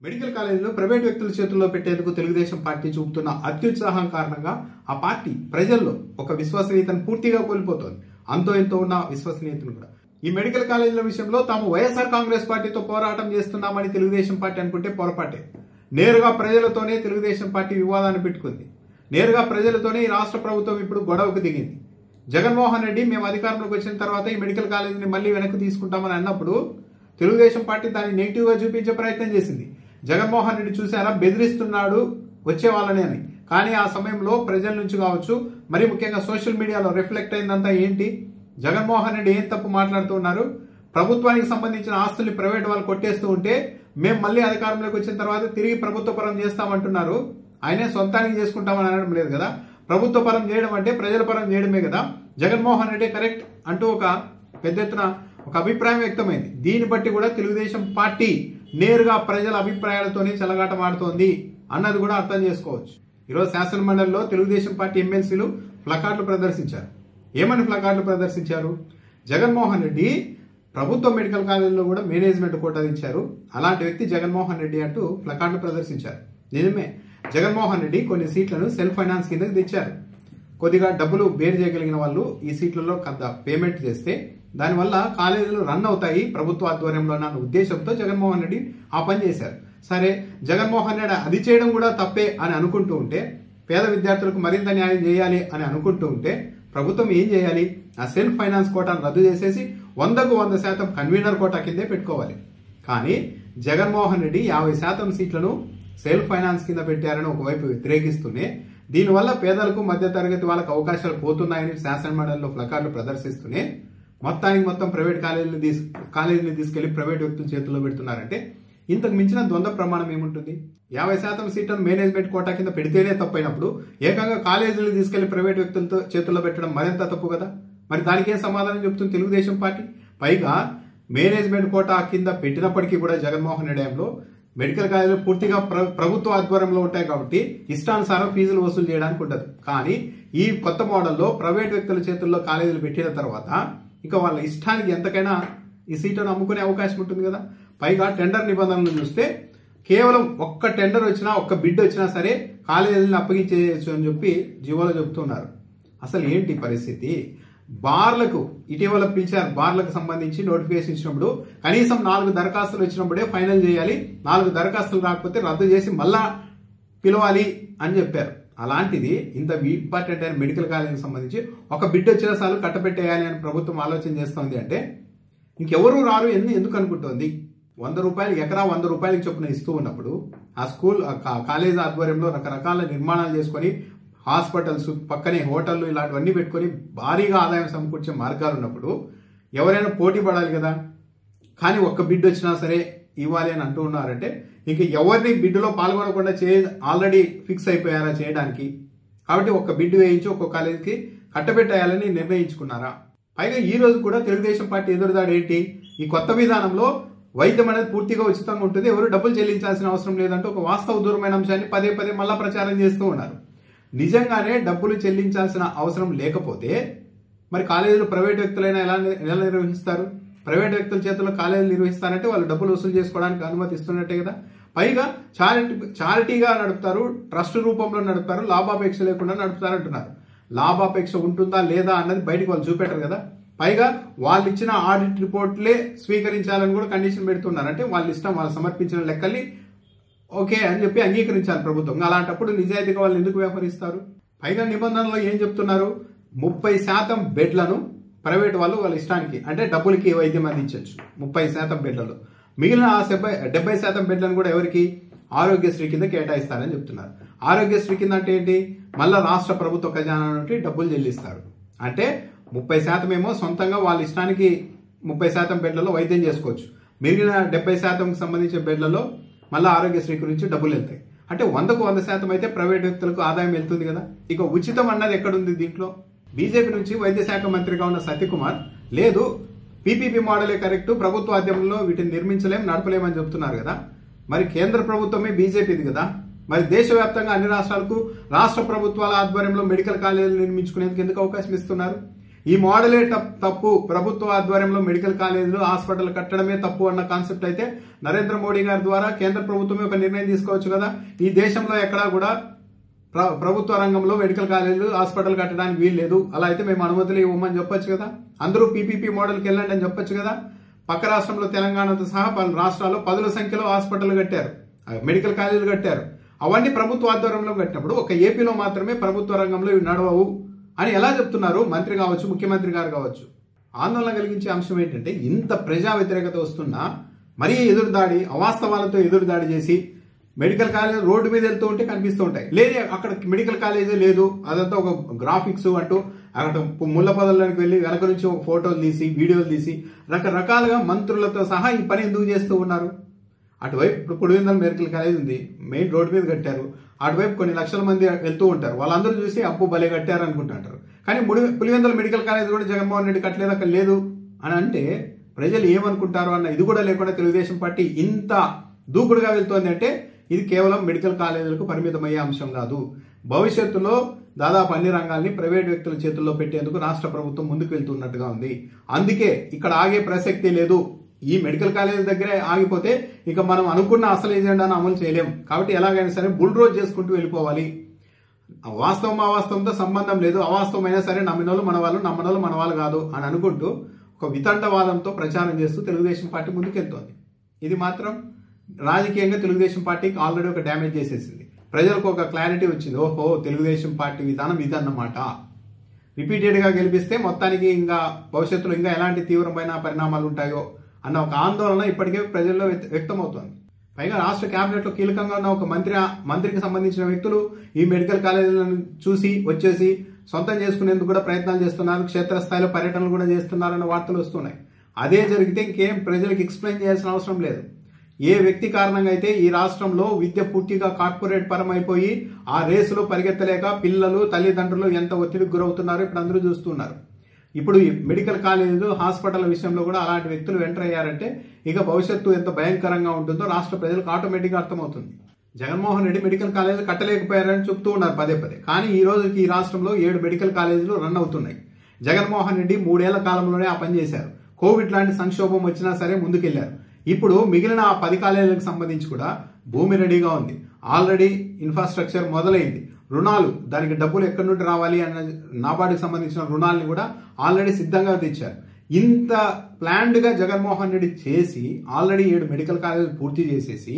Medical కాలేజీలో private వ్యక్తుల చేతుల్లో పెట్టేందుకు తెలుగుదేశం పార్టీ చూపుతున్న అత్యుత్సాహం కారణంగా ఆ పార్టీ ప్రజల్లో ఒక విశ్వసనీయతను పూర్తిగా కోల్పోతోంది. అంతో ఎంతో ఉన్న విశ్వసనీయతను కూడా. ఈ మెడికల్ కాలేజీల విషయంలో తాము వైఎస్ఆర్ కాంగ్రెస్ పార్టీతో పోరాటం చేస్తున్నామని తెలుగుదేశం పార్టీ అనుకుంటే పొరపాటే. నేరుగా ప్రజలతోనే తెలుగుదేశం పార్టీ వివాదాన్ని పెట్టుకుంది. నేరుగా ప్రజలతోనే ఈ రాష్ట్ర ప్రభుత్వం ఇప్పుడు గొడవకు దిగింది. జగన్మోహన్ రెడ్డి మేము అధికారంలోకి వచ్చిన తర్వాత ఈ మెడికల్ కాలేజీని మళ్ళీ వెనక్కి తీసుకుంటామని అన్నప్పుడు తెలుగుదేశం పార్టీ దాన్ని నెగిటివ్ గా చూపించే ప్రయత్నం చేసింది. జగన్మోహన్ రెడ్డి చూసారా బెదిరిస్తున్నాడు వచ్చే వాళ్ళని అని. కానీ ఆ సమయంలో ప్రజల నుంచి కావచ్చు, మరి ముఖ్యంగా సోషల్ మీడియాలో రిఫ్లెక్ట్ అయిందంతా ఏంటి? జగన్మోహన్ రెడ్డి ఏం తప్పు మాట్లాడుతున్నారు? ప్రభుత్వానికి సంబంధించిన ఆస్తుల్ని ప్రైవేట్ వాళ్ళు కొట్టేస్తూ ఉంటే మేము మళ్ళీ అధికారంలోకి వచ్చిన తర్వాత తిరిగి ప్రభుత్వ పరం చేస్తామంటున్నారు. ఆయనే సొంతానికి చేసుకుంటామని అనడం లేదు కదా. ప్రభుత్వ పరం చేయడం అంటే ప్రజల పరం చేయడమే కదా. జగన్మోహన్ రెడ్డి కరెక్ట్ అంటూ ఒక పెద్ద ఎత్తున ఒక అభిప్రాయం వ్యక్తమైంది. దీన్ని బట్టి కూడా తెలుగుదేశం పార్టీ నేరుగా ప్రజల అభిప్రాయాలతోనే చెలగాటమాడుతోంది అన్నది కూడా అర్థం చేసుకోవచ్చు. ఈరోజు శాసన మండలిలో తెలుగుదేశం పార్టీ ఎమ్మెల్సీలు ప్లకార్డులు ప్రదర్శించారు. ఏమని ప్లకార్డులు ప్రదర్శించారు? జగన్మోహన్ రెడ్డి ప్రభుత్వ మెడికల్ కాలేజీలో కూడా మేనేజ్మెంట్ కోటా ఇచ్చారు, అలాంటి వ్యక్తి జగన్మోహన్ రెడ్డి అంటూ ప్లకార్డులు ప్రదర్శించారు. నిజమే, జగన్మోహన్ రెడ్డి కొన్ని సీట్లను సెల్ఫ్ ఫైనాన్స్ కిందకి తెచ్చారు. కొద్దిగా డబ్బులు బేర్ చేయగలిగిన వాళ్ళు ఈ సీట్లలో కొంత పేమెంట్ చేస్తే దానివల్ల కాలేజీలు రన్ అవుతాయి ప్రభుత్వ ఆధ్వర్యంలో అన్న ఉద్దేశంతో జగన్మోహన్ రెడ్డి ఆ పని చేశారు. సరే, జగన్మోహన్ రెడ్డి అది చేయడం కూడా తప్పే అని అనుకుంటూ ఉంటే, పేద విద్యార్థులకు మరింత న్యాయం చేయాలి అని అనుకుంటూ ఉంటే ప్రభుత్వం ఏం చేయాలి? ఆ సెల్ఫ్ ఫైనాన్స్ కోటాను రద్దు చేసేసి 100% కన్వీనర్ కోటా కిందే పెట్టుకోవాలి. కానీ జగన్మోహన్ రెడ్డి 50% సీట్లను సెల్ఫ్ ఫైనాన్స్ కింద పెట్టారని ఒకవైపు వ్యతిరేకిస్తూనే, దీనివల్ల పేదలకు మధ్యతరగతి వాళ్ళకు అవకాశాలు పోతున్నాయని శాసన మండలిలో ప్లకార్డులు ప్రదర్శిస్తూనే మొత్తం ప్రైవేట్ కాలేజీని తీసుకెళ్లి ప్రైవేట్ వ్యక్తుల చేతుల్లో పెడుతున్నారంటే ఇంతకు మించిన ద్వంద్వ ప్రమాణం ఏముంటుంది? 50% సీట్లను మేనేజ్మెంట్ కోటా కింద పెడితేనే తప్పైనప్పుడు ఏకంగా కాలేజీలు తీసుకెళ్లి ప్రైవేట్ వ్యక్తులతో చేతుల్లో పెట్టడం మరింత తప్పు కదా. మరి దానికి ఏం సమాధానం చెప్తుంది తెలుగుదేశం పార్టీ? పైగా మేనేజ్మెంట్ కోటా కింద పెట్టినప్పటికీ కూడా జగన్మోహన్ రెడ్డి హయాంలో మెడికల్ కాలేజీలు పూర్తిగా ప్రభుత్వ ఆధ్వర్యంలో ఉంటాయి కాబట్టి ఇష్టానుసారం ఫీజులు వసూలు చేయడానికి ఉండదు. కానీ ఈ కొత్త మోడల్లో ప్రైవేట్ వ్యక్తుల చేతుల్లో కాలేజీలు పెట్టిన తర్వాత ఇక వాళ్ళ ఇష్టానికి ఎంతకైనా ఈ సీట్లను అమ్ముకునే అవకాశం ఉంటుంది కదా. పైగా టెండర్ నిబంధనలు చూస్తే కేవలం ఒక్క టెండర్ వచ్చినా, ఒక్క బిడ్ వచ్చినా సరే కాలేజీలను అప్పగించేయచ్చు అని చెప్పి జీవోలో చెబుతున్నారు. అసలు ఏంటి పరిస్థితి? బార్లకు ఇటీవల పిలిచారు. బార్లకు సంబంధించి నోటిఫికేషన్ ఇచ్చినప్పుడు కనీసం 4 దరఖాస్తులు వచ్చినప్పుడే ఫైనల్ చేయాలి, 4 దరఖాస్తులు రాకపోతే రద్దు చేసి మళ్ళా పిలవాలి అని చెప్పారు. అలాంటిది ఇంత ఇంపార్టెంట్ అయిన మెడికల్ కాలేజీకి సంబంధించి ఒక బిడ్ వచ్చిన సార్లు కట్టబెట్టేయాలి అని ప్రభుత్వం ఆలోచన చేస్తోంది అంటే ఇంకెవరూ రారు ఎందుకు అనుకుంటోంది? 100 రూపాయలు ఎకరా 100 రూపాయలకి చొప్పున ఇస్తూ ఉన్నప్పుడు ఆ స్కూల్ కాలేజ్ ఆధ్వర్యంలో రకరకాల నిర్మాణాలు చేసుకొని హాస్పిటల్స్ పక్కనే హోటళ్లు ఇలాంటివన్నీ పెట్టుకొని భారీగా ఆదాయం సమకూర్చే మార్గాలు ఉన్నప్పుడు ఎవరైనా పోటీ పడాలి కదా. కానీ ఒక్క బిడ్ వచ్చినా సరే ఇవ్వాలి అని అంటూ ఉన్నారంటే ఇంక ఎవరిని బిడ్డులో పాల్గొనకుండా ఆల్రెడీ ఫిక్స్ అయిపోయారా చేయడానికి? కాబట్టి ఒక్క బిడ్డు వేయించి ఒక్కొక్క కాలేజీకి కట్టబెట్టేయాలని నిర్ణయించుకున్నారా? పైగా ఈ రోజు కూడా తెలుగుదేశం పార్టీ ఎదురుదాడు ఏంటి? ఈ కొత్త విధానంలో వైద్యం అనేది పూర్తిగా ఉచితంగా ఉంటుంది, ఎవరు డబ్బులు చెల్లించాల్సిన అవసరం లేదంటూ ఒక వాస్తవ దూరమైన అంశాన్ని పదే మళ్ళా ప్రచారం చేస్తూ ఉన్నారు. నిజంగానే డబ్బులు చెల్లించాల్సిన అవసరం లేకపోతే మరి కాలేజీలు ప్రైవేట్ వ్యక్తులైనా ఎలా నిర్వహిస్తారు? ప్రైవేట్ వ్యక్తుల చేతుల్లో కాలేజీలు నిర్వహిస్తారంటే వాళ్ళు డబ్బులు వసూలు చేసుకోవడానికి అనుమతి ఇస్తున్నట్టే కదా. పైగా చారిటీగా నడుపుతారు, ట్రస్ట్ రూపంలో నడుపుతారు, లాభాపేక్ష లేకుండా నడుపుతారంటున్నారు. లాభాపేక్ష ఉంటుందా లేదా అన్నది బయటకు వాళ్ళు చూపెట్టరు కదా. పైగా వాళ్ళు ఇచ్చిన ఆడిట్ రిపోర్ట్లే స్వీకరించాలని కూడా కండిషన్ పెడుతున్నారు. అంటే వాళ్ళ ఇష్టం, వాళ్ళు సమర్పించిన లెక్కల్ని ఓకే అని చెప్పి అంగీకరించాలి ప్రభుత్వం. అలాంటప్పుడు నిజాయితీగా వాళ్ళు ఎందుకు వ్యవహరిస్తారు? పైగా నిబంధనలో ఏం చెప్తున్నారు? 30% బెడ్లను ప్రైవేట్ వాళ్ళు వాళ్ళ ఇష్టానికి అంటే డబ్బులకి వైద్యం అందించవచ్చు 30% బెడ్లలో. మిగిలిన 70% బెడ్లను కూడా ఎవరికి? ఆరోగ్యశ్రీ కింద కేటాయిస్తారని చెప్తున్నారు. ఆరోగ్యశ్రీ కింద అంటే ఏంటి? మళ్ళా రాష్ట్ర ప్రభుత్వ ఖజానా నుండి డబ్బులు చెల్లిస్తారు. అంటే 30% ఏమో సొంతంగా వాళ్ళ ఇష్టానికి 30% బెడ్లలో వైద్యం చేసుకోవచ్చు, మిగిలిన 70% సంబంధించిన బెడ్లలో మళ్ళీ ఆరోగ్యశ్రీ గురించి డబ్బులు వెళ్తాయి. అంటే 100% అయితే ప్రైవేట్ వ్యక్తులకు ఆదాయం వెళ్తుంది కదా. ఇక ఉచితం అన్నది ఎక్కడుంది దీంట్లో? బీజేపీ నుంచి వైద్య శాఖ మంత్రిగా ఉన్న సత్యకుమార్ లేదు పీపీపీ మోడలే కరెక్ట్, ప్రభుత్వ ఆధ్వర్యంలో వీటిని నడపలేమని చెప్తున్నారు కదా. మరి కేంద్ర ప్రభుత్వమే బీజేపీది కదా. మరి దేశవ్యాప్తంగా అన్ని రాష్ట్రాలకు రాష్ట్ర ప్రభుత్వాల ఆధ్వర్యంలో మెడికల్ కాలేజీలు నిర్మించుకునేందుకు ఎందుకు అవకాశం ఇస్తున్నారు? ఈ మోడలే తప్పు, ప్రభుత్వ ఆధ్వర్యంలో మెడికల్ కాలేజీలు హాస్పిటల్ కట్టడమే తప్పు అన్న కాన్సెప్ట్ అయితే నరేంద్ర మోడీ గారి ద్వారా కేంద్ర ప్రభుత్వమే ఒక నిర్ణయం తీసుకోవచ్చు కదా. ఈ దేశంలో ఎక్కడా కూడా ప్రభుత్వ రంగంలో మెడికల్ కాలేజీలు హాస్పిటల్ కట్టడానికి వీలు లేదు, అలా అయితే మేము అనుమతులు ఇవ్వమని చెప్పొచ్చు కదా. అందరూ పీపీపీ మోడల్కి వెళ్ళండి అని చెప్పొచ్చు కదా. పక్క రాష్ట్రంలో తెలంగాణతో సహా పలు రాష్ట్రాల్లో పదుల సంఖ్యలో హాస్పిటల్ కట్టారు, మెడికల్ కాలేజీలు కట్టారు. అవన్నీ ప్రభుత్వ ఆధ్వర్యంలో కట్టినప్పుడు ఒక ఏపీలో మాత్రమే ప్రభుత్వ రంగంలో ఇవి నడవవు అని ఎలా చెప్తున్నారు మంత్రి కావచ్చు, ముఖ్యమంత్రి గారు కావచ్చు. ఆందోళన కలిగించే అంశం ఏంటంటే ఇంత ప్రజా వ్యతిరేకత వస్తున్నా మరీ ఎదురుదాడి, అవాస్తవాలతో ఎదురుదాడి చేసి మెడికల్ కాలేజ్ రోడ్డు మీద వెళ్తూ ఉంటే కనిపిస్తూ ఉంటాయి. లేదు అక్కడ మెడికల్ కాలేజీ లేదు, అదంతా ఒక గ్రాఫిక్స్ అంటూ అక్కడ ముళ్ళ పొదల్లోకి వెళ్ళి వెనక నుంచి ఫోటోలు తీసి వీడియోలు తీసి రకరకాలుగా మంత్రులతో సహా ఈ పని ఎందుకు చేస్తూ ఉన్నారు. అటువైపు ఇప్పుడు పులివెందుల మెడికల్ కాలేజ్ ఉంది, మెయిన్ రోడ్డు మీద కట్టారు. అటువైపు కొన్ని లక్షల మంది వెళ్తూ ఉంటారు, వాళ్ళందరూ చూసి అప్పు భలే కట్టారు అనుకుంటుంటారు. కానీ పులివెందుల మెడికల్ కాలేజ్ కూడా జగన్మోహన్ రెడ్డి కట్టలేదు, అక్కడ లేదు అని అంటే ప్రజలు ఏమనుకుంటారు అన్న ఇది కూడా లేకుండా తెలుగుదేశం పార్టీ ఇంత దూకుడుగా వెళ్తోంది అంటే ఇది కేవలం మెడికల్ కాలేజీలకు పరిమితమయ్యే అంశం కాదు. భవిష్యత్తులో దాదాపు అన్ని రంగాల్ని ప్రైవేట్ వ్యక్తుల చేతుల్లో పెట్టేందుకు రాష్ట్ర ప్రభుత్వం ముందుకు వెళ్తున్నట్టుగా ఉంది. అందుకే ఇక్కడ ఆగే ప్రసక్తి లేదు. ఈ మెడికల్ కాలేజ్ దగ్గరే ఆగిపోతే ఇక మనం అనుకున్న అసలు ఎజెండాను అమలు చేయలేం. కాబట్టి ఎలాగైనా సరే బుల్డ్రోజ్ చేసుకుంటూ వెళ్ళిపోవాలి. వాస్తవం అవాస్తవంతో సంబంధం లేదు, అవాస్తవమైనా సరే నమ్మినోళ్ళు మన వాళ్ళు, నమ్మనోళ్ళు మన వాళ్ళు కాదు అని అనుకుంటూ ఒక వితండవాదంతో ప్రచారం చేస్తూ తెలుగుదేశం పార్టీ ముందుకెళ్తోంది. ఇది మాత్రం రాజకీయంగా తెలుగుదేశం పార్టీకి ఆల్రెడీ ఒక డ్యామేజ్ చేసేసింది. ప్రజలకు ఒక క్లారిటీ వచ్చింది, ఓహో తెలుగుదేశం పార్టీ విధానం ఇదన్నమాట. రిపీటెడ్గా గెలిపిస్తే మొత్తానికి ఇంకా భవిష్యత్తులో ఇంకా ఎలాంటి తీవ్రమైన పరిణామాలు ఉంటాయో అన్న ఒక ఆందోళన ఇప్పటికే ప్రజల్లో వ్యక్తమవుతోంది. పైగా రాష్ట్ర కేబినెట్ లో కీలకంగా ఉన్న ఒక మంత్రికి సంబంధించిన వ్యక్తులు ఈ మెడికల్ కాలేజీలను చూసి వచ్చేసి సొంతం చేసుకునేందుకు కూడా ప్రయత్నాలు చేస్తున్నారు, క్షేత్రస్థాయిలో పర్యటనలు కూడా చేస్తున్నారన్న వార్తలు వస్తున్నాయి. అదే జరిగితే ఇంకేం ప్రజలకు ఎక్స్ప్లెయిన్ చేయాల్సిన అవసరం లేదు. ఏ వ్యక్తి కారణంగా అయితే ఈ రాష్ట్రంలో విద్య పూర్తిగా కార్పొరేట్ పరమైపోయి ఆ రేసులో పరిగెత్తలేక పిల్లలు తల్లిదండ్రులు ఎంత ఒత్తిడికి గురవుతున్నారో ఇప్పుడు అందరూ చూస్తున్నారు. ఇప్పుడు మెడికల్ కాలేజీలు హాస్పిటల్ విషయంలో కూడా అలాంటి వ్యక్తులు ఎంటర్ అయ్యారంటే ఇక భవిష్యత్తు ఎంత భయంకరంగా ఉంటుందో రాష్ట్ర ప్రజలకు ఆటోమేటిక్గా అర్థమవుతుంది. జగన్మోహన్ రెడ్డి మెడికల్ కాలేజీలు కట్టలేకపోయారని చెప్తూ ఉన్నారు పదే పదే. కానీ ఈ రోజుకి ఈ రాష్ట్రంలో 7 మెడికల్ కాలేజీలు రన్ అవుతున్నాయి. జగన్మోహన్ రెడ్డి 3 ఏళ్ల కాలంలోనే ఆ పని చేశారు. కోవిడ్ లాంటి సంక్షోభం వచ్చినా సరే ముందుకెళ్లారు. ఇప్పుడు మిగిలిన ఆ 10 కాలేజీలకు సంబంధించి కూడా భూమి రెడీగా ఉంది, ఆల్రెడీ ఇన్ఫ్రాస్ట్రక్చర్ మొదలైంది. రుణాలు, దానికి డబ్బులు ఎక్కడి నుండి రావాలి అన్న నాబార్డుకి సంబంధించిన రుణాలని కూడా ఆల్రెడీ సిద్ధంగా తెచ్చారు. ఇంత ప్లాన్డ్ గా జగన్మోహన్ రెడ్డి చేసి ఆల్రెడీ 7 మెడికల్ కాలేజీలు పూర్తి చేసేసి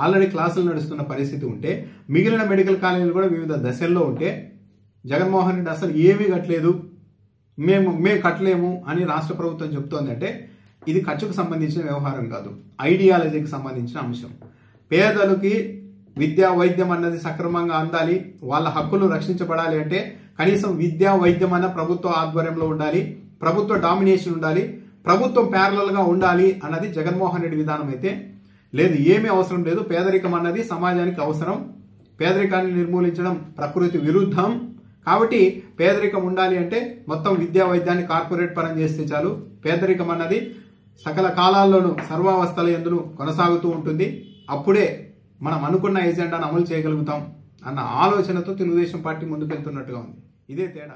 ఆల్రెడీ క్లాసులు నడుస్తున్న పరిస్థితి ఉంటే మిగిలిన మెడికల్ కాలేజీలు కూడా వివిధ దశల్లో ఉంటే జగన్మోహన్ రెడ్డి అసలు ఏమీ కట్టలేదు, మేము కట్టలేము అని రాష్ట్ర ప్రభుత్వం చెప్తోందంటే ఇది ఖర్చుకు సంబంధించిన వ్యవహారం కాదు, ఐడియాలజీకి సంబంధించిన అంశం. పేదలకి విద్యా వైద్యం అన్నది సక్రమంగా అందాలి, వాళ్ళ హక్కులు రక్షించబడాలి అంటే కనీసం విద్యా వైద్యం అన్న ప్రభుత్వ ఆధ్వర్యంలో ఉండాలి, ప్రభుత్వ డామినేషన్ ఉండాలి, ప్రభుత్వం ప్యారలల్ గా ఉండాలి అన్నది జగన్మోహన్ రెడ్డి విధానం అయితే లేదు. ఏమీ అవసరం లేదు. పేదరికం అన్నది సమాజానికి అవసరం, పేదరికాన్ని నిర్మూలించడం ప్రకృతి విరుద్ధం. కాబట్టి పేదరికం ఉండాలి అంటే మొత్తం విద్యా వైద్యాన్ని కార్పొరేట్ పరం చేస్తే చాలు. పేదరికం అన్నది సకల కాలాల్లోనూ సర్వావస్థల యందును కొనసాగుతూ ఉంటుంది. అప్పుడే మనం అనుకున్న ఎజెండాను అమలు చేయగలుగుతాం అన్న ఆలోచనతో తెలుగుదేశం పార్టీ ముందుకెళ్తున్నట్టుగా ఉంది. ఇదే తేడా.